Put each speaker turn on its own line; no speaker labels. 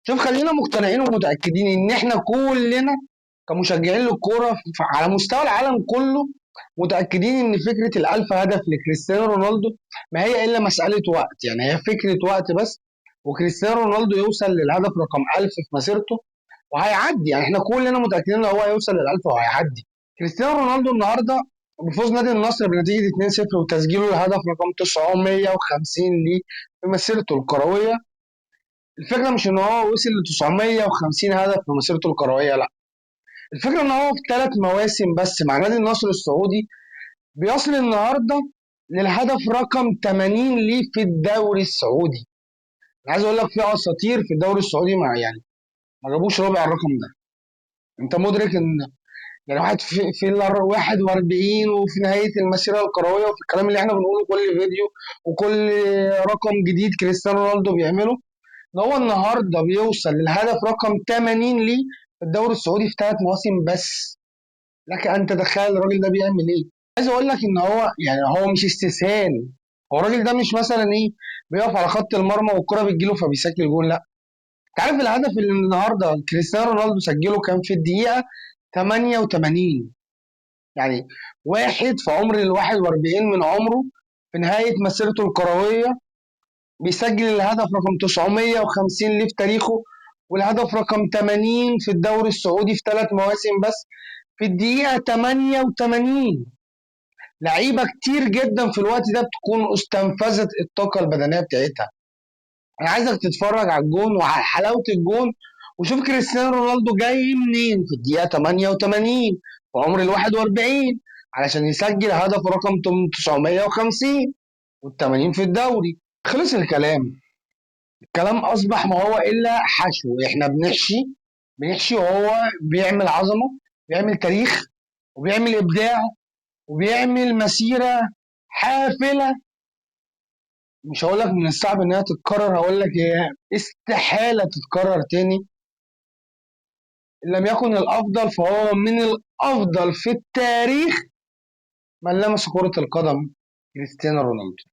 شوف، خلينا مقتنعين ومتأكدين إن إحنا كلنا كمشجعين للكورة على مستوى العالم كله متأكدين إن فكرة الألف هدف لكريستيانو رونالدو ما هي إلا مسألة وقت. يعني هي فكرة وقت بس، وكريستيانو رونالدو يوصل للهدف رقم 1000 في مسيرته وهيعدي. يعني إحنا كلنا متأكدين إن هو هيوصل لل1000 وهيعدي. كريستيانو رونالدو النهارده بفوز نادي النصر بنتيجة 2-0 وتسجيله الهدف رقم 950 ليه في مسيرته الكروية. الفكرة مش إن هو وصل ل 950 هدف في مسيرته الكروية، لا، الفكرة إن هو في 3 مواسم بس مع نادي النصر السعودي بيصل النهارده للهدف رقم 80 ليه في الدوري السعودي. أنا عايز أقول لك في أساطير في الدوري السعودي ما جابوش ربع الرقم ده. أنت مدرك إن يعني واحد في ال 41 وفي نهاية المسيرة الكروية وفي الكلام اللي احنا بنقوله كل فيديو وكل رقم جديد كريستيانو رونالدو بيعمله، ان هو النهارده بيوصل للهدف رقم 80 ليه في الدوري السعودي في 3 مواسم بس. لك ان تتخيل الراجل ده بيعمل ايه. عايز اقول لك ان هو يعني هو مش استسهال. هو الراجل ده مش مثلا ايه بيقف على خط المرمى والكرة بتجيله فبيسجل جول، لا. انت عارف الهدف اللي النهارده كريستيانو رونالدو سجله كان في الدقيقة 88؟ يعني واحد في عمر ال 41 من عمره في نهاية مسيرته الكروية بيسجل الهدف رقم 950 ليه في تاريخه، والهدف رقم 80 في الدوري السعودي في 3 مواسم بس في الدقيقة 88. لعيبة كتير جدا في الوقت ده بتكون استنفذت الطاقة البدنية بتاعتها. أنا عايزك تتفرج على الجون وعلى حلاوة الجون وشوف كريستيانو رونالدو جاي منين في الدقيقة 88 في عمر ال 41 علشان يسجل هدف رقم 950 وال80 في الدوري. خلص الكلام. الكلام اصبح ما هو الا حشو. احنا بنحشي وهو بيعمل عظمه، بيعمل تاريخ، وبيعمل ابداع، وبيعمل مسيره حافله. مش هقول لك من الصعب انها تتكرر، هقول لك هي استحاله تتكرر تاني. ان لم يكن الافضل فهو من الافضل في التاريخ من لمس كره القدم كريستيانو رونالدو.